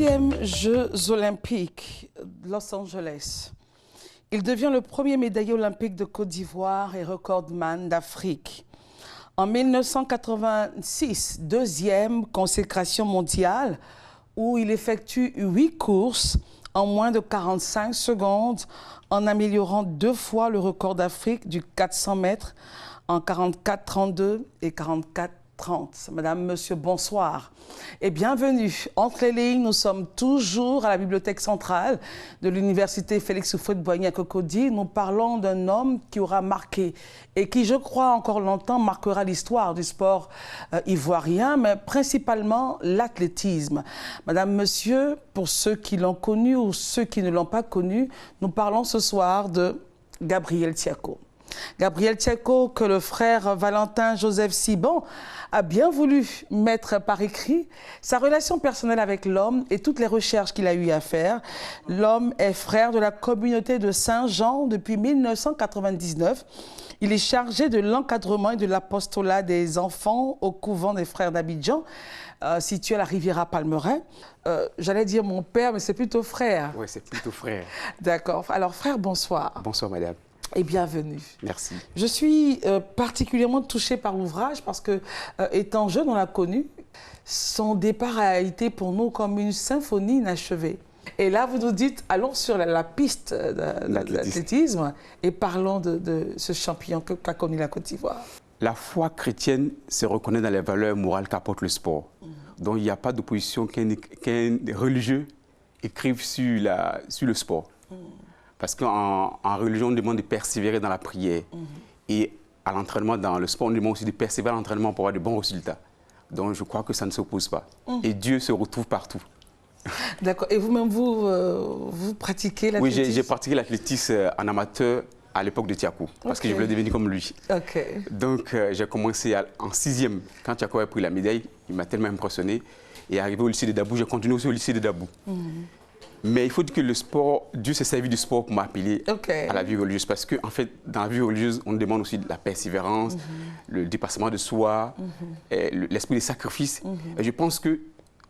4e Jeux olympiques de Los Angeles. Il devient le premier médaillé olympique de Côte d'Ivoire et recordman d'Afrique. En 1986, deuxième consécration mondiale où il effectue 8 courses en moins de 45 secondes en améliorant 2 fois le record d'Afrique du 400 mètres en 44-32 et 44-30. Madame, Monsieur, bonsoir et bienvenue. Entre les lignes, nous sommes toujours à la bibliothèque centrale de l'université Félix Houphouët-Boigny à Cocody. Nous parlons d'un homme qui aura marqué et qui, je crois, encore longtemps marquera l'histoire du sport ivoirien, mais principalement l'athlétisme. Madame, Monsieur, pour ceux qui l'ont connu ou ceux qui ne l'ont pas connu, nous parlons ce soir de Gabriel Thiaco. Gabriel Thiaco, que le frère Valentin Joseph Sibon a bien voulu mettre par écrit sa relation personnelle avec l'homme et toutes les recherches qu'il a eu à faire. L'homme est frère de la communauté de Saint-Jean depuis 1999. Il est chargé de l'encadrement et de l'apostolat des enfants au couvent des frères d'Abidjan, situé à la Riviera Palmeraie. J'allais dire mon père, mais c'est plutôt frère. Oui, c'est plutôt frère. D'accord. Alors, frère, bonsoir. Bonsoir, madame. Et bienvenue. Merci. Je suis particulièrement touchée par l'ouvrage parce que, étant jeune, on l'a connu. Son départ a été pour nous comme une symphonie inachevée. Et là, vous nous dites, allons sur la piste de l'athlétisme et parlons de ce champion qu'a connu la Côte d'Ivoire. La foi chrétienne se reconnaît dans les valeurs morales qu'apporte le sport. Donc, il n'y a pas d'opposition qu'un religieux écrive sur le sport. Parce qu'en religion, on demande de persévérer dans la prière. Et à l'entraînement, dans le sport, on demande aussi de persévérer à l'entraînement pour avoir de bons résultats. Donc, je crois que ça ne s'oppose pas. Et Dieu se retrouve partout. D'accord. Et vous-même, vous pratiquez l'athlétisme? Oui, j'ai pratiqué l'athlétisme en amateur à l'époque de Thiaco, parce que je voulais devenir comme lui. Donc, j'ai commencé en 6e. Quand Thiaco a pris la médaille, il m'a tellement impressionné. Et arrivé au lycée de Dabou, j'ai continué aussi au lycée de Dabou. Mais il faut dire que le sport, Dieu s'est servi du sport pour m'appeler à la vie religieuse. Parce qu'en fait, dans la vie religieuse, on demande aussi de la persévérance, le dépassement de soi, l'esprit de sacrifice. Et je pense que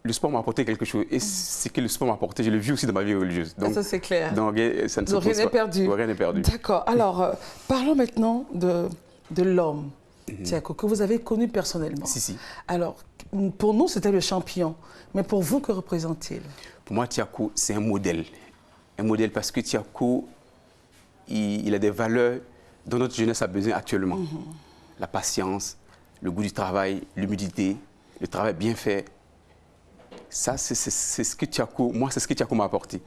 le sport m'a apporté quelque chose. Et ce que le sport m'a apporté, je le vis aussi dans ma vie religieuse. Donc, ça, c'est clair. Donc, ça ne rien n'est perdu. Rien n'est perdu. D'accord. Alors, parlons maintenant de l'homme, Thiaco, que vous avez connu personnellement. Si. Alors, pour nous, c'était le champion. Mais pour vous, que représente-t-il? Pour moi, Thiaco, c'est un modèle. Un modèle parce que Thiaco, il a des valeurs dont notre jeunesse a besoin actuellement. La patience, le goût du travail, l'humilité, le travail bien fait. Ça, c'est ce que Thiaco, moi, c'est ce que Thiaco m'a apporté.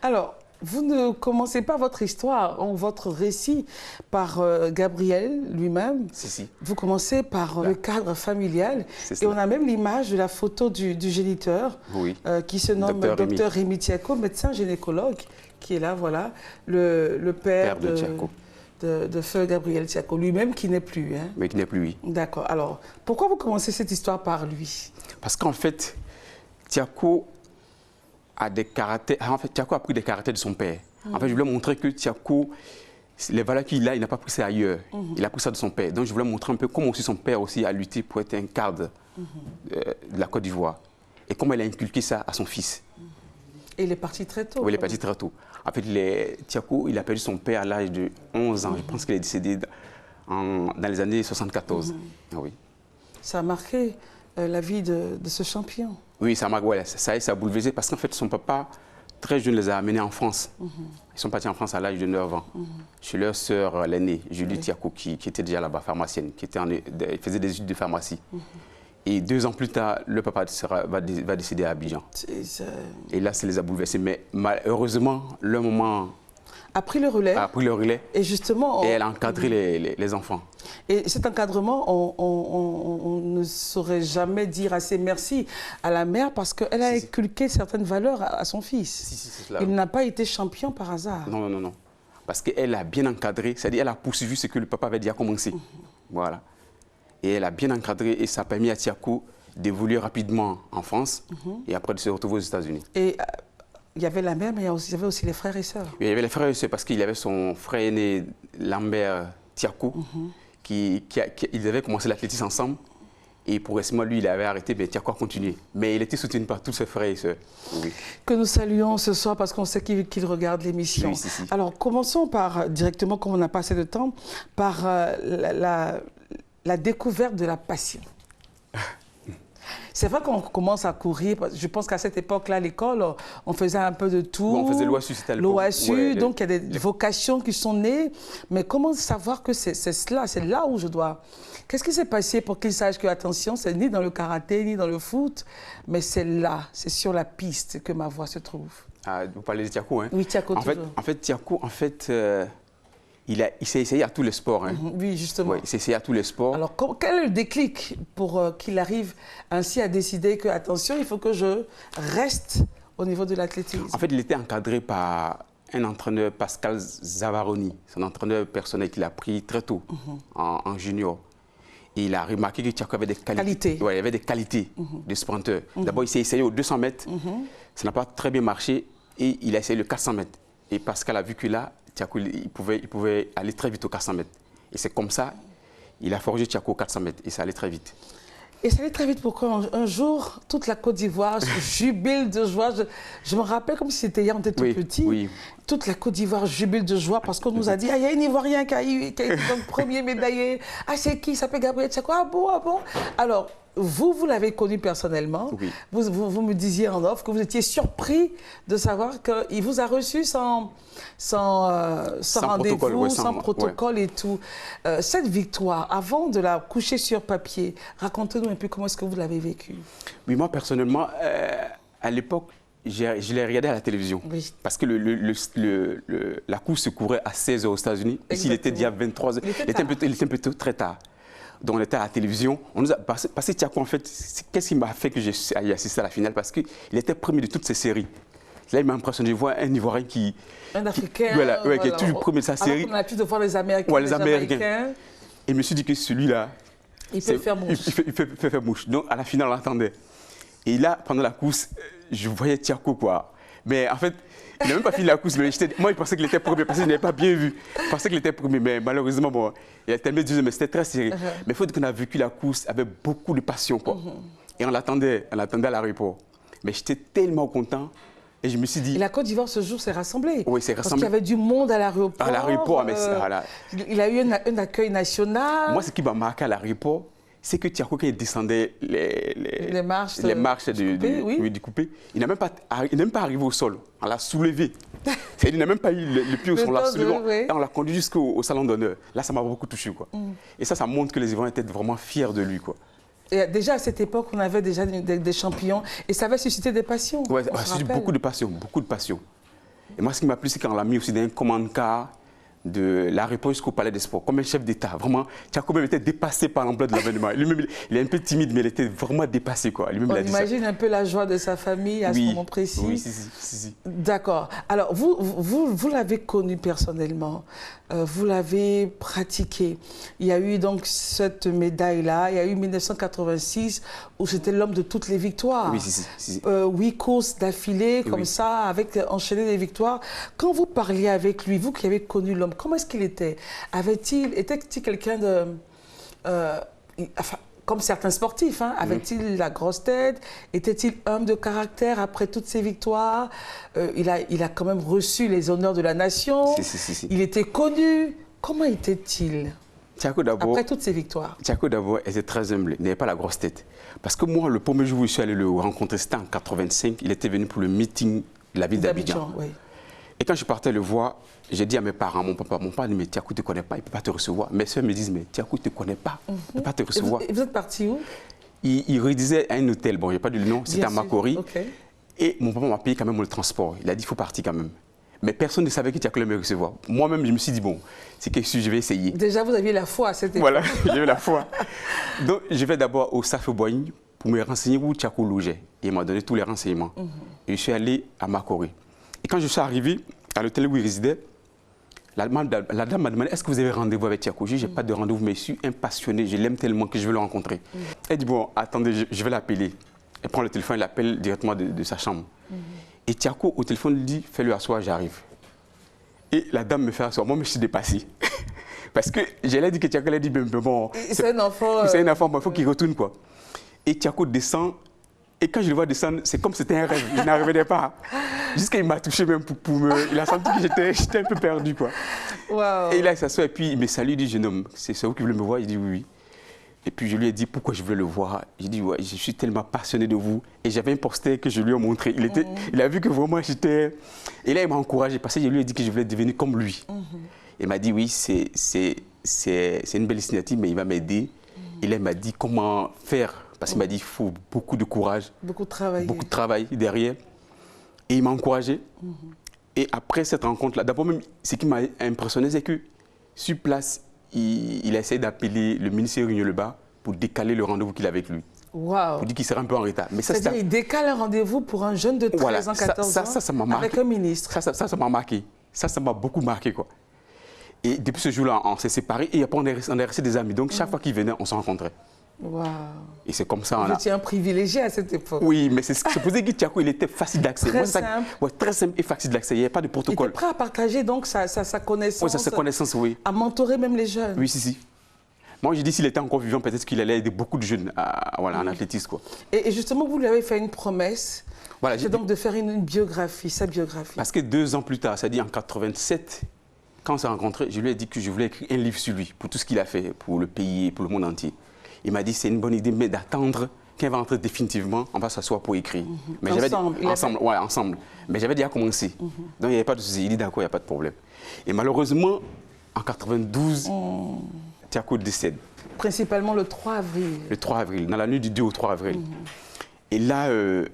Alors, vous ne commencez pas votre histoire, votre récit par Gabriel lui-même. Si. Vous commencez par le cadre familial. Et on a même l'image de la photo du géniteur qui se nomme Dr Rémi Thiaco, médecin gynécologue, qui est là, voilà, le père de feu Gabriel Thiaco, lui-même qui n'est plus. Hein. Mais qui n'est plus, oui. D'accord. Alors, pourquoi vous commencez cette histoire par lui? Parce qu'en fait, Thiaco a des caractères. En fait, Thiaco a pris des caractères de son père. En fait, je voulais montrer que Thiaco, les valeurs qu'il a, il n'a pas pris ça ailleurs. Il a pris ça de son père. Donc, je voulais montrer un peu comment aussi son père aussi a lutté pour être un cadre de la Côte d'Ivoire. Et comment il a inculqué ça à son fils. Et il est parti très tôt. Oui, il est parti très tôt. En fait, Thiaco, il a perdu son père à l'âge de 11 ans. Je pense qu'il est décédé dans les années 74. Oui. Ça a marqué la vie de ce champion. Oui, ça a bouleversé parce qu'en fait, son papa, très jeune, les a amenés en France. Ils sont partis en France à l'âge de 9 ans. Chez leur sœur l'aînée, Julie Thiaco, qui était déjà là-bas, pharmacienne, qui faisait des études de pharmacie. Et 2 ans plus tard, le papa va décéder à Abidjan. Et là, ça les a bouleversés. Mais heureusement, le moment a pris le relais. Et justement, et elle a encadré les enfants. Et cet encadrement, on ne saurait jamais dire assez merci à la mère parce qu'elle a inculqué certaines valeurs à son fils. Il n'a pas été champion par hasard. Non. Parce qu'elle a bien encadré, c'est-à-dire qu'elle a poursuivi ce que le papa avait déjà commencé. Voilà. Et elle a bien encadré et ça a permis à Thiaco d'évoluer rapidement en France et après de se retrouver aux États-Unis. Et il y avait la mère, mais il y avait aussi les frères et sœurs. Oui, il y avait les frères et sœurs parce qu'il y avait son frère aîné, Lambert Thiaco, ils avaient commencé l'athlétisme ensemble. Et progressivement, lui, il avait arrêté, mais Tiakou a continué. Mais il était soutenu par tous ses frères et sœurs. Oui. Que nous saluons ce soir parce qu'on sait qu'il regarde l'émission. Oui, si. Alors, commençons par, directement, comme on n'a pas assez de temps, par la découverte de la passion. C'est vrai qu'on commence à courir. Je pense qu'à cette époque-là, à l'école, on faisait un peu de tout. Bon, on faisait l'OASU, c'était à l'époque. L'OASU, donc il y a des vocations qui sont nées. Mais comment savoir que c'est là où je dois... Qu'est-ce qui s'est passé pour qu'il sache que, attention, c'est ni dans le karaté, ni dans le foot, mais c'est là, c'est sur la piste que ma voix se trouve. Ah, vous parlez de Tiakou, hein? Oui, Tiakou, toujours. En fait, Tiakou, il s'est essayé à tous les sports. Hein. Oui, justement. Ouais, il s'est essayé à tous les sports. Alors, quel est le déclic pour qu'il arrive ainsi à décider que, attention, il faut que je reste au niveau de l'athlétisme? En fait, il était encadré par un entraîneur, Pascal Zavaroni, son entraîneur personnel qu'il a pris très tôt, en junior. Et il a remarqué que Tiakou avait des qualités. Ouais, il avait des qualités de sprinteur. D'abord, il s'est essayé aux 200 mètres. Ça n'a pas très bien marché. Et il a essayé le 400 mètres. Et Pascal a vu que là, Tiakou, il pouvait aller très vite au 400 mètres. Et c'est comme ça, il a forgé Tiakou au 400 mètres. Et ça allait très vite. Et ça allait très vite pourquoi un jour, toute la Côte d'Ivoire jubile de joie. Je me rappelle comme si c'était hier, on était tout petit. Oui. Toute la Côte d'Ivoire jubile de joie parce qu'on nous a dit, ah, il y a un Ivoirien qui a été le premier médaillé. Ah, c'est qui? Il s'appelle Gabriel Tiakou. Ah bon, ah bon. Alors, vous l'avez connu personnellement. Oui. Vous me disiez en off que vous étiez surpris de savoir qu'il vous a reçu sans rendez-vous, ouais, sans protocole et tout. Cette victoire, avant de la coucher sur papier, racontez-nous un peu comment est-ce que vous l'avez vécue. Oui, moi personnellement, à l'époque, je l'ai regardé à la télévision. Oui. Parce que la course se courait à 16h aux États-Unis. Ici, il était déjà 23h. Il était un peu très tard. Donc on était à la télévision, on nous a passé Tiakou en fait, qu'est-ce qui m'a fait que j'ai assisté à la finale? Parce qu'il était premier de toutes ces séries. Là, il m'a impressionné de voir un Ivoirien qui... Un Africain. Voilà, ouais, qui est toujours premier de sa série. Alors qu'on a l'habitude de voir les Américains, les Américains. Et je me suis dit que celui-là... Il peut faire mouche. Il peut faire mouche. Donc à la finale, on l'attendait. Et là, pendant la course, je voyais Tiakou, quoi. Mais en fait, il n'a même pas fini la course. Mais moi, je pensais qu'il était premier parce que je n'avais pas bien vu. Je pensais qu'il était premier, mais malheureusement, bon, il a terminé deuxième, mais c'était très serré. Mais il faut dire qu'on a vécu la course avec beaucoup de passion, quoi. Et on l'attendait à l'aéroport. Mais j'étais tellement content. Et je me suis dit... Et la Côte d'Ivoire, ce jour, s'est rassemblée. Oui, c'est rassemblée. Parce qu'il y avait du monde à l'aéroport. À l'aéroport, mais voilà. Il a eu un accueil national. Moi, ce qui m'a marqué à l'aéroport, c'est que Tiakou, quand il descendait les marches du coupé, il n'est même pas arrivé au sol. On l'a soulevé. Il n'a même pas eu le pied au sol. On l'a soulevé. Et on l'a conduit jusqu'au salon d'honneur. Là, ça m'a beaucoup touché, quoi. Et ça montre que les Ivoiriens étaient vraiment fiers de lui, quoi. Et déjà à cette époque, on avait déjà des champions et ça avait suscité des passions. Oui, ça a suscité beaucoup de passion, beaucoup de passion. Et moi, ce qui m'a plu, c'est qu'on l'a mis aussi dans un commande-car de l'aéroport jusqu'au palais des sports, comme un chef d'État. Vraiment, Tiakou même était dépassé par l'ampleur de l'événement. Lui-même, il est un peu timide, mais il était vraiment dépassé, quoi. On imagine un peu la joie de sa famille à ce moment précis. Oui, si. D'accord. Alors, vous l'avez connu personnellement, vous l'avez pratiqué. Il y a eu donc cette médaille-là, il y a eu 1986 où c'était l'homme de toutes les victoires. Oui, si. 8 courses d'affilée, comme ça, avec enchaîné des victoires. Quand vous parliez avec lui, vous qui avez connu l'homme, comment est-ce qu'il était? Était-il quelqu'un de... comme certains sportifs, hein, avait-il la grosse tête? Était-il homme de caractère après toutes ces victoires? Il a quand même reçu les honneurs de la nation. Si. Il était connu. Comment était-il après toutes ces victoires? Tiakou d'abord était très humble, il n'avait pas la grosse tête. Parce que moi, le premier jour où je suis allé le rencontrer, c'était en 85, il était venu pour le meeting de la ville d'Abidjan. Oui. Et quand je partais le voir, j'ai dit à mes parents, mon papa dit, mais Tiakou ne te connaît pas, il ne peut pas te recevoir. Mes soeurs me disent, mais Tiakou ne te connaît pas, il ne peut pas te recevoir. Et vous êtes parti où? Il résidait à un hôtel, bon, je n'ai pas dit le nom, c'était à Makori. Okay. Et mon papa m'a payé quand même le transport. Il a dit, il faut partir quand même. Mais personne ne savait que Tiakou allait me recevoir. Moi-même, je me suis dit, bon, c'est quelque chose, je vais essayer. Déjà, vous aviez la foi à cette époque. Voilà, j'avais la foi. Donc, je vais d'abord au Safo Boigny pour me renseigner où Tiakou logeait. Et il m'a donné tous les renseignements. Et je suis allé à Makori. Et quand je suis arrivé à l'hôtel où il résidait, la dame m'a demandé, est-ce que vous avez rendez-vous avec Tiakou? Je n'ai pas de rendez-vous, mais je suis un passionné, je l'aime tellement que je veux le rencontrer. Elle dit, bon, attendez, je vais l'appeler. Elle prend le téléphone, elle l'appelle directement de sa chambre. Et Tiakou, au téléphone, lui dit, fais-le asseoir, j'arrive. Et la dame me fait asseoir. Moi, je me suis dépassé. Parce que j'allais dire que Tiakou, elle a dit, bon, c'est un enfant. C'est un enfant, il faut qu'il retourne, quoi. Et Tiako descend. Et quand je le vois descendre, c'est comme si c'était un rêve. Je n'en revenais pas. Jusqu'à il m'a touché même pour me... Il a senti que j'étais un peu perdu, quoi. Wow. Et là, il s'assoit et puis il me salue, il dit, jeune homme, c'est vous qui voulez me voir? Il dit oui, oui. Et puis je lui ai dit pourquoi je voulais le voir. J'ai dit, ouais, je suis tellement passionné de vous. Et j'avais un poster que je lui ai montré. Il a vu que vraiment j'étais... Et là, il m'a encouragé parce que je lui ai dit que je voulais devenir comme lui. Il m'a dit, oui, c'est une belle initiative, mais il va m'aider. Et là, il m'a dit comment faire. Parce qu'il m'a dit qu'il faut beaucoup de courage. Beaucoup de travail derrière. Et il m'a encouragé. Et après cette rencontre-là, d'abord même, ce qui m'a impressionné, c'est que sur place, il a essayé d'appeler le ministère Union-le-Bas pour décaler le rendez-vous qu'il avait avec lui. Wow. Pour dire qu'il serait un peu en retard. C'est-à-dire qu'il décale un rendez-vous pour un jeune de 13 ans, 14 ans, ça m'a marqué. Avec un ministre. Ça m'a marqué. Ça m'a beaucoup marqué, quoi. Et depuis ce jour-là, on s'est séparés et après, on est restés des amis. Donc, chaque fois qu'il venait, on se rencontrait. Wow. Et c'est comme ça. Vous étiez un privilégié à cette époque. Oui, mais c'est pour ça que Tiako, il était facile d'accès. Très simple. Ouais, très simple et facile d'accès. Il n'y avait pas de protocole. Il était prêt à partager donc sa connaissance. Oui, sa connaissance, oui. À mentorer même les jeunes. Oui, si. Moi, j'ai dit s'il était encore vivant, peut-être qu'il allait aider beaucoup de jeunes en athlétisme, quoi. Et justement, vous lui avez fait une promesse. Voilà, c'est donc de faire une biographie, sa biographie. Parce que 2 ans plus tard, c'est-à-dire en 87, quand on s'est rencontrés, je lui ai dit que je voulais écrire un livre sur lui, pour tout ce qu'il a fait, pour le pays, pour le monde entier. Il m'a dit c'est une bonne idée, mais d'attendre qu'elle va entrer définitivement, on va s'asseoir pour écrire. Mais ensemble. Mais j'avais déjà commencé. Donc il n'y avait pas de souci. Il dit d'accord, il n'y a pas de problème. Et malheureusement, en 92, Tiako décède. Principalement le 3 avril. Le 3 avril, dans la nuit du 2 au 3 avril. Et là,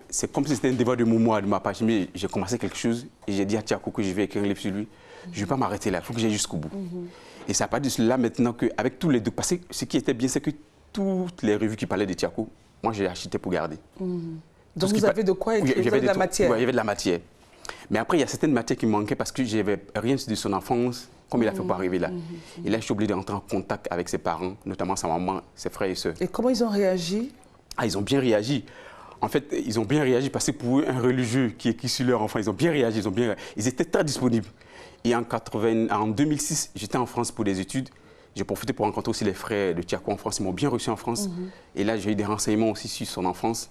c'est comme si c'était un devoir de mémoire de ma part. J'ai commencé quelque chose et j'ai dit à Tiako que je vais écrire un livre sur lui. Je ne vais pas m'arrêter là, il faut que j'aille jusqu'au bout. Et ça n'a pas de cela maintenant qu'avec tous les deux, parce que ce qui était bien, c'est que toutes les revues qui parlaient de Tiako, moi j'ai acheté pour garder. Donc vous avez de quoi écrire, vous avez de la matière. Oui, il y avait de la matière. Mais après, il y a certaines matières qui me manquaient parce que je n'avais rien de son enfance, comme il a fait pour arriver là. Et là, je suis obligé de rentrer en contact avec ses parents, notamment sa maman, ses frères et sœurs. Et comment ils ont réagi? Ah, ils ont bien réagi. En fait, ils ont bien réagi parce que pour eux, un religieux qui écrit sur leur enfant, ils ont bien réagi, ils étaient très disponibles. Et en 2006, j'étais en France pour des études. J'ai profité pour rencontrer aussi les frères de Tiako en France. Ils m'ont bien reçu en France. Et là, j'ai eu des renseignements aussi sur son enfance.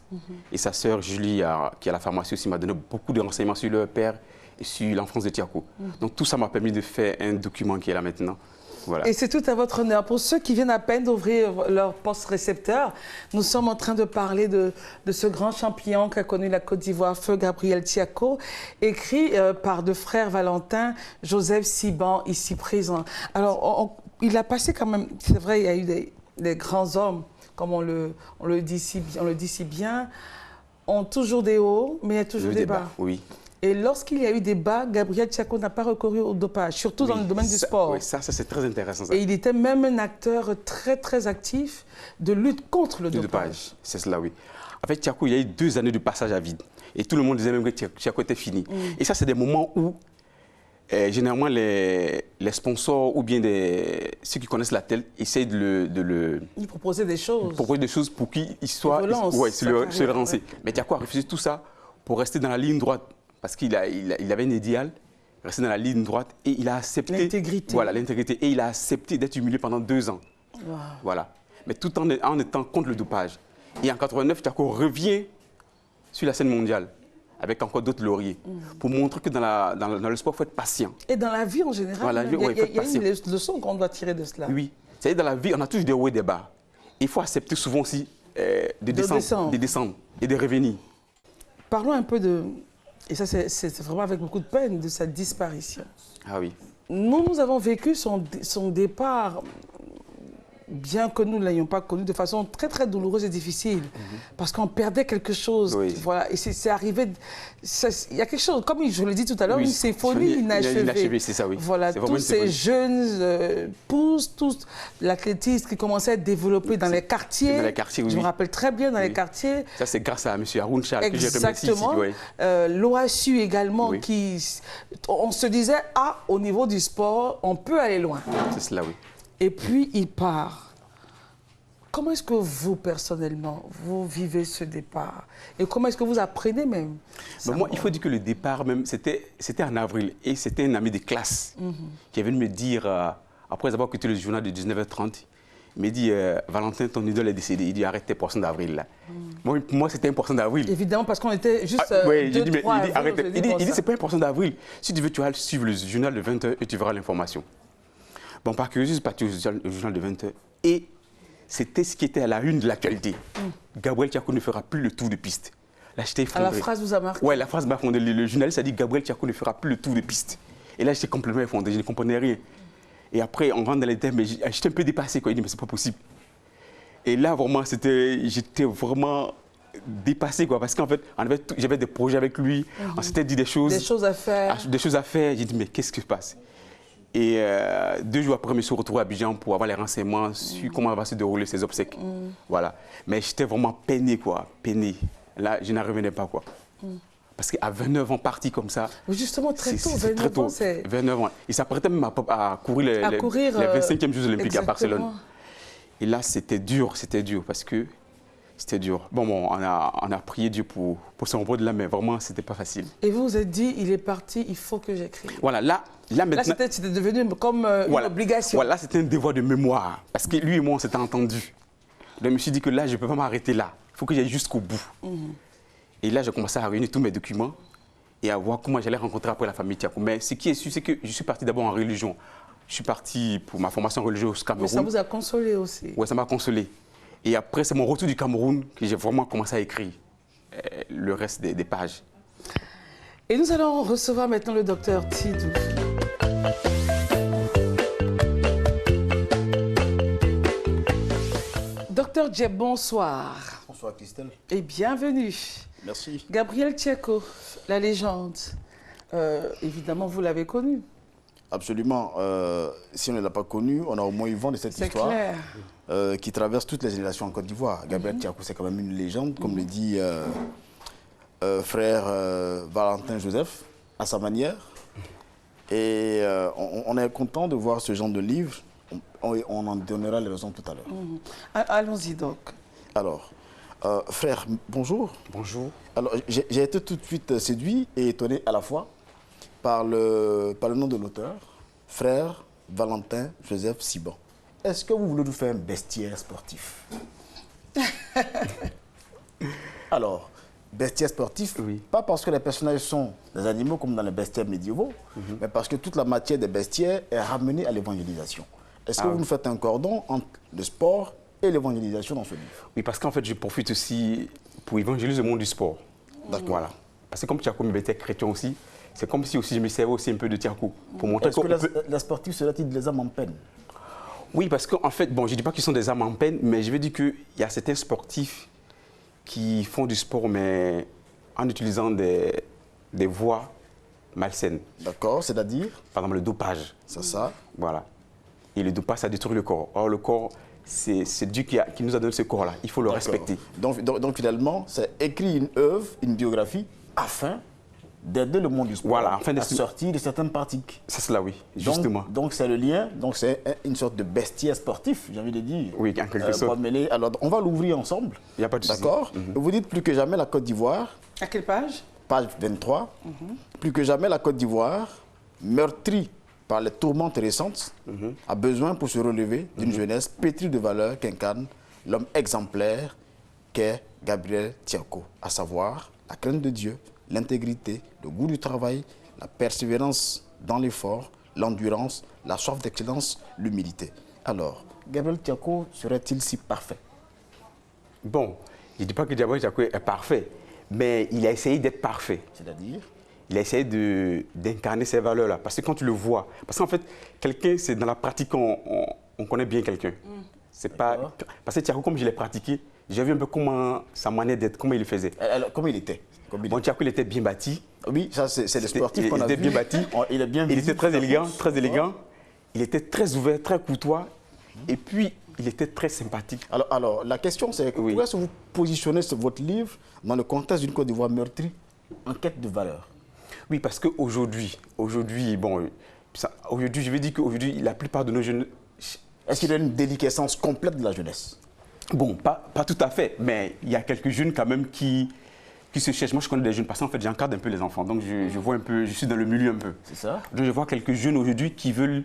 Et sa sœur Julie, qui a la pharmacie aussi, m'a donné beaucoup de renseignements sur leur père et sur l'enfance de Tiako. Donc tout ça m'a permis de faire un document qui est là maintenant. Voilà. Et c'est tout à votre honneur. Pour ceux qui viennent à peine d'ouvrir leur poste récepteur, nous sommes en train de parler de ce grand champion qu'a connu la Côte d'Ivoire, Feu Gabriel Tiako, écrit par deux frères Valentin, Joseph Siban, ici présent. Alors, il a passé quand même, c'est vrai, il y a eu des grands hommes, comme on le dit si bien, ont toujours des hauts, mais il y a toujours des bas. Oui. Et lorsqu'il y a eu des bas, Gabriel Tiako n'a pas recouru au dopage, surtout dans le domaine du sport. Oui, ça c'est très intéressant. Ça. Et il était même un acteur très, très actif de lutte contre le dopage. C'est cela, oui. En fait, Tiako, il y a eu 2 années de passage à vide. Et tout le monde disait même que Tiako était fini. Et ça, c'est des moments où, généralement, les sponsors ou bien ceux qui connaissent la telle essayent de lui proposer des choses. Proposer des choses pour qu'il soit... se relancer. Ouais. Mais Tiako a refusé tout ça pour rester dans la ligne droite. Parce qu'il avait un idéal, rester dans la ligne droite, et il a accepté... L'intégrité. Voilà, l'intégrité. Et il a accepté d'être humilié pendant 2 ans. Wow. Voilà. Mais tout en étant contre le dopage. Et en 89, Tiako revient sur la scène mondiale, avec encore d'autres lauriers, pour montrer que dans le sport, il faut être patient. Et dans la vie en général, voilà, il y a une leçon qu'on doit tirer de cela. Oui. C'est-à-dire dans la vie, on a toujours des hauts et des bas. Il faut accepter souvent aussi de descendre et de revenir. Parlons un peu de... Et ça, c'est vraiment avec beaucoup de peine de sa disparition. Ah oui. Nous avons vécu son départ, bien que nous ne l'ayons pas connu, de façon très, très douloureuse et difficile. Parce qu'on perdait quelque chose. Oui. Voilà. Et c'est arrivé... Il y a quelque chose, comme je le dis tout à l'heure, une symphonie inachevée. C'est ça, oui. Voilà, tous ces jeunes pousses, tous l'athlétisme qui commençait à être développé dans les quartiers. Dans les quartiers, oui. Je me rappelle très bien dans les quartiers. Ça, c'est grâce à M. Haroun Charles que j'ai remercié ici. Exactement. L'OHU également, on se disait, au niveau du sport, on peut aller loin. C'est cela, oui. Et puis, il part. Comment est-ce que vous, personnellement, vous vivez ce départ? Et comment est-ce que vous apprenez même ça? Moi, il faut dire que le départ, même, c'était en avril. Et c'était un ami de classe qui est venu me dire, après avoir écouté le journal de 19h30, Il m'a dit, Valentin, ton idole est décédé. Il dit, arrête tes poissons d'avril là. Pour moi, c'était un poisson d'avril. Évidemment, parce qu'on était juste oui, j'ai dit, mais il dit, arrête. Il dit, c'est pas un poisson d'avril. Si tu veux, tu vas suivre le journal de 20h et tu verras l'information. Bon, par curiosité, je suis parti au journal de 20h et c'était ce qui était à la une de l'actualité. Gabriel Thiakou ne fera plus le tour de piste. Là, j'étais effondré. La phrase vous a marqué? Oui, la phrase m'a effondré. Le journaliste a dit, Gabriel Thiakou ne fera plus le tour de piste. Et là, j'étais complètement effondré, je ne comprenais rien. Et après, on rentre dans les thèmes, mais j'étais un peu dépassé. Quoi. Il dit, mais c'est pas possible. Et là, vraiment, j'étais vraiment dépassé, quoi, parce qu'en fait, j'avais des projets avec lui, on s'était dit des choses. Des choses à faire. Des choses à faire. J'ai dit, mais qu'est-ce qui se passe? Et 2 jours après, je me suis retrouvé à Abidjan pour avoir les renseignements sur comment va se dérouler ses obsèques. Voilà. Mais j'étais vraiment peiné, quoi, peiné. Là, je n'en revenais pas, quoi. Parce qu'à 29 ans, parti comme ça. Justement, très tôt, 29 ans, c'est 29 ans. Il s'apprêtait même à courir les 25e Jeux Olympiques à Barcelone. Et là, c'était dur, parce que c'était dur. Bon, on a prié Dieu pour son repos de là, mais vraiment, c'était pas facile. Et vous vous êtes dit, il est parti, il faut que j'écrive. Voilà, là maintenant... Là, c'était devenu comme une obligation. Voilà, c'était un devoir de mémoire, parce que lui et moi, on s'était entendus. Donc, je me suis dit que là, je ne peux pas m'arrêter là. Il faut que j'aille jusqu'au bout. Et là, j'ai commencé à réunir tous mes documents et à voir comment j'allais rencontrer après la famille Thiakou. Mais ce qui est sûr, c'est que je suis parti d'abord en religion. Je suis parti pour ma formation religieuse au Cameroun. Mais ça vous a consolé aussi. Oui, ça m'a consolé. Et après, c'est mon retour du Cameroun que j'ai vraiment commencé à écrire le reste des pages. Et nous allons recevoir maintenant le docteur Tidou. Docteur Djeb, bonsoir. Bonsoir Christelle. Et bienvenue. Merci. Gabriel Thiakou, la légende. Évidemment, vous l'avez connu. Absolument. Si on ne l'a pas connu, on a au moins eu vent de cette histoire qui traverse toutes les générations en Côte d'Ivoire. Gabriel Thiakou, c'est quand même une légende, comme le dit frère Valentin Joseph, à sa manière. Et on est content de voir ce genre de livre. On en donnera les raisons tout à l'heure. Allons-y donc. Alors, frère, bonjour. Bonjour. Alors, j'ai été tout de suite séduit et étonné à la fois par le nom de l'auteur, frère Valentin Joseph Siban. Est-ce que vous voulez nous faire un bestiaire sportif? Alors, bestiaire sportif, oui. Pas parce que les personnages sont des animaux comme dans les bestiaires médiévaux, mais parce que toute la matière des bestiaires est ramenée à l'évangélisation. Est-ce que vous nous faites un cordon entre le sport et l'évangélisation dans ce livre? Oui, parce qu'en fait, je profite aussi pour évangéliser le monde du sport. D'accord. Voilà. Parce que comme Thiakou était chrétien aussi, c'est comme si aussi je me servais aussi un peu de Thiakou. Pour montrer Est-ce que les sportifs seraient-ils des âmes en peine? Oui, parce qu'en fait, bon, je ne dis pas qu'ils sont des âmes en peine, mais je veux dire qu'il y a certains sportifs qui font du sport, mais en utilisant des voies malsaines. D'accord, c'est-à-dire? Par exemple, le dopage. C'est ça. Voilà. Et le dopage, ça détruit le corps. Or, le corps, c'est Dieu qui nous a donné ce corps-là. Il faut le respecter. Donc finalement, c'est écrire une œuvre, une biographie, afin d'aider le monde du sport à sortir de certaines pratiques. C'est cela, oui, justement. Donc c'est le lien, donc c'est une sorte de bestiaire sportif, j'ai envie de dire. Oui, en quelque sorte. Alors, on va l'ouvrir ensemble. Il n'y a pas de souci. D'accord. Vous dites plus que jamais la Côte d'Ivoire. À quelle page? Page 23. Plus que jamais la Côte d'Ivoire, meurtrie par les tourmentes récentes, a besoin pour se relever d'une jeunesse pétrie de valeurs qu'incarne l'homme exemplaire qu'est Gabriel Thiakou, à savoir la crainte de Dieu, l'intégrité, le goût du travail, la persévérance dans l'effort, l'endurance, la soif d'excellence, l'humilité. Alors, Gabriel Thiakou serait-il si parfait? Bon, je ne dis pas que Gabriel Thiakou est parfait, mais il a essayé d'être parfait. C'est-à-dire? Il a essayé d'incarner ces valeurs-là. Parce que quand tu le vois, parce qu'en fait, quelqu'un, c'est dans la pratique qu'on connaît bien quelqu'un. C'est pas... Parce que Thiakou, comme je l'ai pratiqué, j'ai vu un peu comment sa manière d'être, comment il le faisait. Alors, comment il était? Bon, Thiakou, il était bien bâti. Oui, ça, c'est le sportif qu'on a vu. Il était bien bâti. Il est bien il était très élégant, très élégant. Il était très ouvert, très courtois. Et puis, il était très sympathique. Alors la question, c'est où est-ce que vous positionnez votre livre dans le contexte d'une Côte d'Ivoire meurtrie en quête de valeur? Oui, parce qu'aujourd'hui, bon, aujourd'hui, je veux dire qu'aujourd'hui, la plupart de nos jeunes... Est-ce qu'il y a une déliquescence complète de la jeunesse? Bon, pas tout à fait, mais il y a quelques jeunes quand même qui se cherchent. Moi, je connais des jeunes, parce qu'en fait, j'encadre un peu les enfants, donc je vois un peu, je suis dans le milieu un peu. C'est ça. Donc, je vois quelques jeunes aujourd'hui qui veulent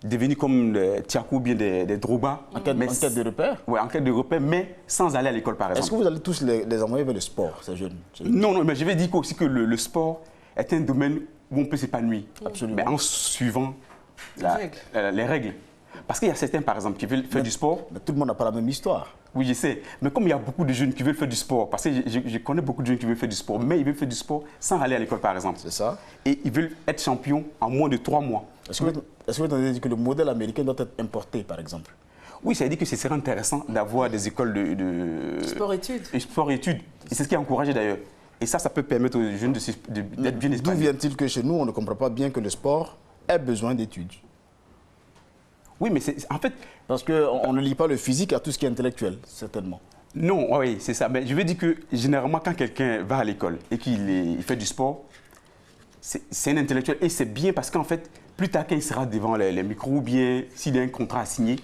devenus comme Tiakou ou bien des Drogba. En quête de repère? Oui, en quête de repère, mais sans aller à l'école, par exemple. Est-ce que vous allez tous les envoyer vers le sport, ces jeunes? Non, mais je vais dire aussi que le sport est un domaine où on peut s'épanouir. Absolument. Mais en suivant les règles. Parce qu'il y a certains, par exemple, qui veulent faire du sport. Mais tout le monde n'a pas la même histoire. Oui, je sais. Mais comme il y a beaucoup de jeunes qui veulent faire du sport, parce que je connais beaucoup de jeunes qui veulent faire du sport, mais ils veulent faire du sport sans aller à l'école, par exemple. C'est ça. Et ils veulent être champions en moins de 3 mois. Est-ce que vous avez dit que le modèle américain doit être importé, par exemple? Oui, ça veut dire que ce serait intéressant d'avoir des écoles de sport-études. Sport-études. Et c'est ce qui est encouragé d'ailleurs. Et ça peut permettre aux jeunes d'être bien épanouis. D'où vient-il que chez nous, on ne comprend pas bien que le sport ait besoin d'études? Oui, mais en fait... Parce qu'on ne lit pas le physique à tout ce qui est intellectuel, certainement. Non, oui, c'est ça. Mais je veux dire que généralement, quand quelqu'un va à l'école et qu'il fait du sport, c'est un intellectuel. Et c'est bien parce qu'en fait, plus tard, quand il sera devant les micros ou bien s'il y a un contrat à signer,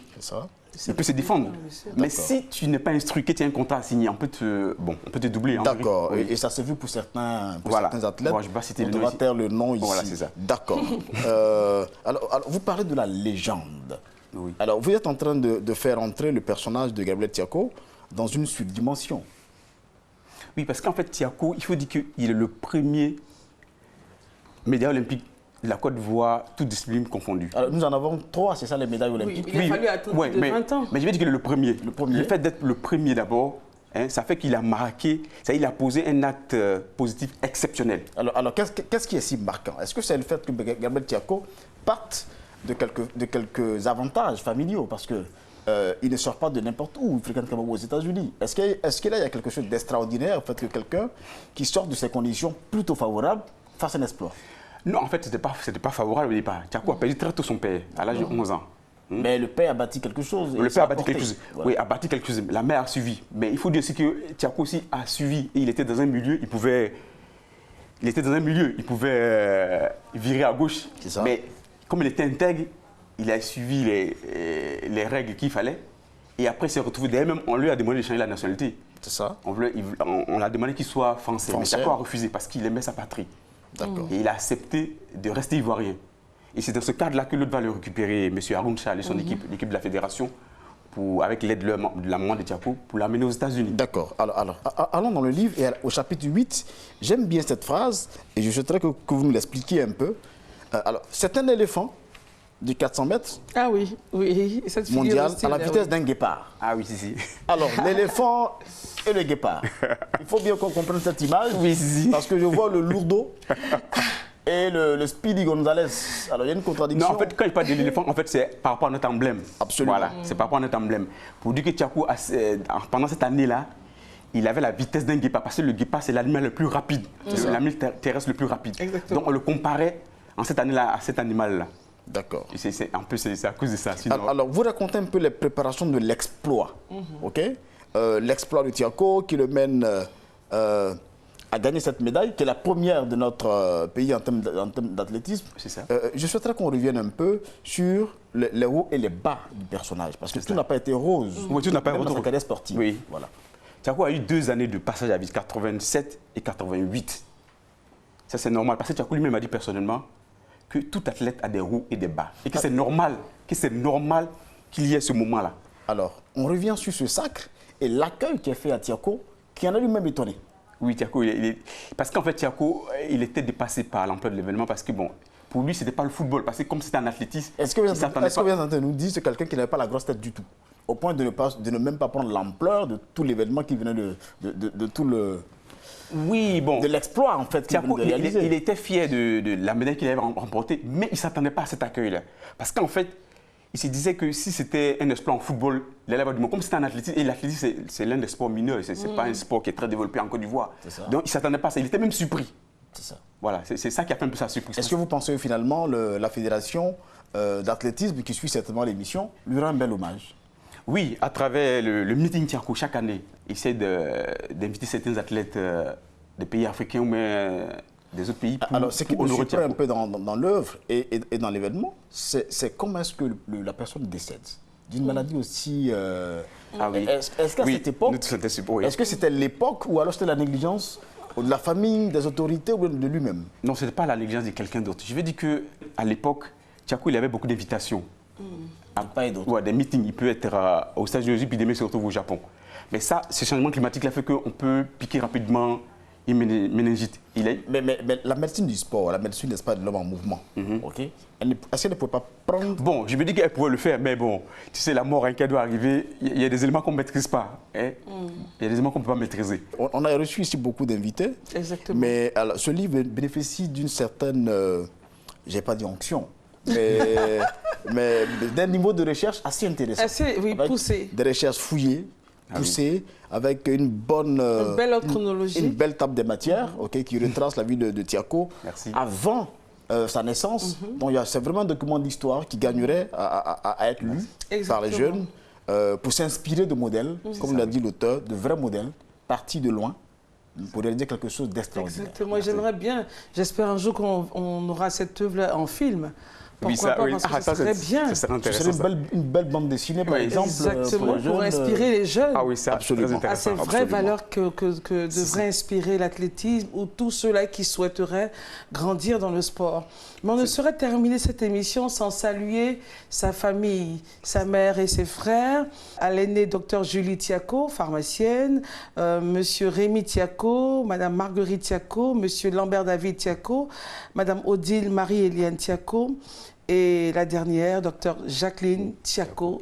il peut se défendre. Mais si tu n'es pas instruit que tu as un contrat à signer, on peut te doubler. D'accord. Oui. Et ça se vu pour certains athlètes. Bon, je vais pas citer on doit taire le nom ici. Voilà, c'est ça. D'accord. alors, vous parlez de la légende. Oui. Alors, vous êtes en train de faire entrer le personnage de Gabriel Tiakou dans une subdimension. Oui, parce qu'en fait, Tiakou, il faut dire qu'il est le premier médaille olympique de la Côte d'Ivoire, toutes disciplines confondues. Alors, nous en avons 3, c'est ça, les médailles olympiques? Oui, il a fallu attendre de 20 ans. Mais je vais dire qu'il est le premier. Le premier. Le fait d'être le premier d'abord, ça fait qu'il a marqué, il a posé un acte positif exceptionnel. Alors qu'est-ce qui est si marquant? Est-ce que c'est le fait que Gabriel Tiakou parte de quelques avantages familiaux? Parce que il ne sort pas de n'importe où, il fréquente quand même aux États-Unis. Est-ce que là, il y a quelque chose d'extraordinaire, en fait, que quelqu'un qui sort de ces conditions plutôt favorables fasse un exploit? Non, en fait, ce n'était pas favorable au départ. Tiakou a perdu très tôt son père, à l'âge de 11 ans. Mais le père a bâti quelque chose. Le père a bâti quelque chose. Voilà. Oui, a bâti quelque chose. La mère a suivi. Mais il faut dire aussi que Tiakou aussi a suivi. Et il était dans un milieu, il pouvait virer à gauche. C'est ça. Mais comme il était intègre, il a suivi les règles qu'il fallait. Et après, il s'est retrouvé derrière même, on lui a demandé de changer la nationalité. C'est ça. On a demandé qu'il soit français. Mais Tiakou a refusé parce qu'il aimait sa patrie. D'accord. Et il a accepté de rester ivoirien. Et c'est dans ce cadre-là que l'autre va le récupérer, M. Haroun Charles et son équipe, l'équipe de la fédération, avec l'aide de la maman de Tiakou, pour l'amener aux États-Unis. D'accord. Alors, allons dans le livre et au chapitre 8, j'aime bien cette phrase et je souhaiterais que vous nous l'expliquiez un peu. Alors, c'est un éléphant de 400 mètres. Ah oui, oui. Mondial, à la vitesse d'un guépard. Ah oui, si. Alors, l'éléphant et le guépard. Il faut bien qu'on comprenne cette image. Oui, si. Parce que je vois le lourdeau et le Speedy Gonzalez. Alors, il y a une contradiction. Non, en fait, quand je parle de l'éléphant, en fait, c'est par rapport à notre emblème. Absolument. Voilà, c'est par rapport à notre emblème. Pour dire que Tiakou, pendant cette année-là, il avait la vitesse d'un guépard. Parce que le guépard, c'est l'animal le plus rapide. C'est l'animal terrestre le plus rapide. Exactement. Donc, on le comparait en cette année-là à cet animal-là. D'accord. En plus, c'est à cause de ça. Sinon... Alors, vous racontez un peu les préparations de l'exploit. OK? L'exploit de Tiakou qui le mène à gagner cette médaille, qui est la première de notre pays en termes d'athlétisme. C'est ça. Je souhaiterais qu'on revienne un peu sur les hauts et les bas du personnage, parce que tout n'a pas été rose. Oui, tout n'a pas été rose. Dans sa carrière sportive. Oui. Voilà. Tiakou a eu 2 années de passage à vide, 87 et 88. Ça, c'est normal, parce que Tiakou lui-même a dit personnellement que tout athlète a des hauts et des bas. Et que c'est normal qu'il y ait ce moment-là. Alors, on revient sur ce sacre et l'accueil qui est fait à Tiakou, qui en a lui-même étonné. Oui, Tiakou, parce qu'en fait, Tiakou, il était dépassé par l'ampleur de l'événement, parce que bon, pour lui, ce n'était pas le football, parce que comme c'était un athlétisme... Est-ce que vous êtes en train de nous dire que c'est quelqu'un qui n'avait pas la grosse tête du tout, au point de ne même pas prendre l'ampleur de tout l'événement qui venait de tout le... Oui, bon. De l'exploit, en fait, Tiakou, il était fier de la médaille qu'il avait remportée, mais il ne s'attendait pas à cet accueil-là. Parce qu'en fait, il se disait que si c'était un exploit en football, il allait avoir du monde. Comme c'était un athlétisme, et l'athlétisme, c'est l'un des sports mineurs, ce n'est pas un sport qui est très développé en Côte d'Ivoire. Donc, il ne s'attendait pas à ça. Il était même surpris. C'est ça. Voilà, c'est ça qui a fait un peu sa surprise. Est-ce que vous pensez que finalement, la fédération d'athlétisme, qui suit certainement l'émission, lui rend un bel hommage? Oui, à travers le meeting Tiakou, chaque année, il essaie d'inviter certains athlètes des pays africains ou même des autres pays. Alors, ce qui me surprend un peu dans l'œuvre et dans l'événement, c'est comment est-ce que la personne décède d'une maladie aussi... Ah oui. Est-ce qu'à cette époque, est-ce que c'était l'époque ou alors c'était la négligence de la famille, des autorités ou de lui-même? Non, ce n'était pas la négligence de quelqu'un d'autre. Je veux dire qu'à l'époque, Tiakou, il avait beaucoup d'invitations. Pas et d'autres. Ouais, des meetings. Il peut être au stade géologique, puis demain se retrouve au Japon. Mais ça, ce changement climatique-là fait qu'on peut piquer rapidement une méningite. Mais la médecine du sport, la médecine, n'est-ce pas, de l'homme en mouvement, ok? Est-ce qu'elle ne peut pas prendre... Bon, je me dis qu'elle pourrait le faire, mais bon, tu sais, la mort, qu'elle doit arriver, il y a des éléments qu'on ne maîtrise pas. Hein? Il y a des éléments qu'on ne peut pas maîtriser. On a reçu ici beaucoup d'invités. Exactement. Mais alors, ce livre bénéficie d'une certaine, je n'ai pas dit onction, mais d'un niveau de recherche assez intéressant. Assez, oui, poussé. Des recherches fouillées, poussées, avec une bonne... une belle chronologie. Une belle table des matières, qui retrace la vie de Tiako avant sa naissance. Donc c'est vraiment un document d'histoire qui gagnerait à être lu par les jeunes pour s'inspirer de modèles, comme l'a dit l'auteur, de vrais modèles, partis de loin, pour réaliser quelque chose d'extraordinaire. Exactement. J'aimerais bien, j'espère un jour qu'on aura cette œuvre-là en film. Pourquoi pas, parce que ça serait bien. Ça serait intéressant. Ce serait une belle bande dessinée, par exemple. Exactement, pour inspirer les jeunes. Ah oui, c'est absolument à ces vraies valeurs que devrait inspirer l'athlétisme ou tous ceux-là qui souhaiteraient grandir dans le sport. Mais on ne saurait terminer cette émission sans saluer sa famille, sa mère et ses frères. À l'aînée, Dr Julie Tiako, pharmacienne, Monsieur Rémi Tiako, Madame Marguerite Tiako, Monsieur Lambert David Tiako, Madame Odile Marie-Éliane Tiako, et la dernière, Dr Jacqueline Tiako,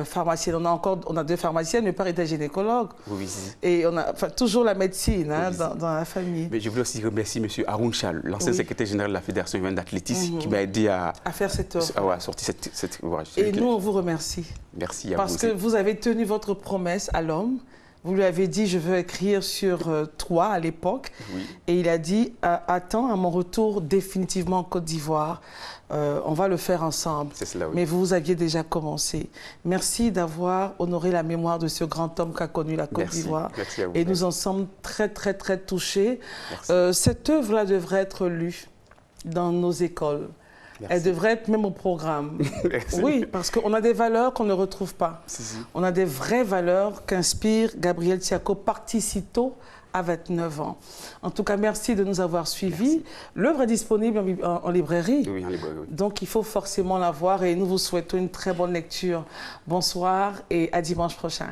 pharmacienne. On a deux pharmaciennes, le père était gynécologue. Oui. Et on a toujours la médecine dans la famille. Mais je voulais aussi remercier M. Haroun Chal, l'ancien secrétaire général de la Fédération humaine d'athlétisme, qui m'a aidé à faire cette offre. À sortir cette ouvrage. Et nous, on vous remercie. Merci à vous. Parce que vous avez tenu votre promesse à l'homme. Vous lui avez dit, je veux écrire sur toi à l'époque. Et il a dit, attends à mon retour définitivement en Côte d'Ivoire. On va le faire ensemble. C'est cela, oui. Mais vous aviez déjà commencé. Merci d'avoir honoré la mémoire de ce grand homme qu'a connu la Côte d'Ivoire. Merci à vous. Et nous en sommes très, très, très touchés. Cette œuvre-là devrait être lue dans nos écoles. Merci. Elle devrait être même au programme. Oui, parce qu'on a des valeurs qu'on ne retrouve pas. On a des vraies valeurs qu'inspire Gabriel Tiako, parti si tôt à 29 ans. En tout cas, merci de nous avoir suivis. L'œuvre est disponible en librairie. Oui, en librairie. Donc, il faut forcément la voir et nous vous souhaitons une très bonne lecture. Bonsoir et à dimanche prochain.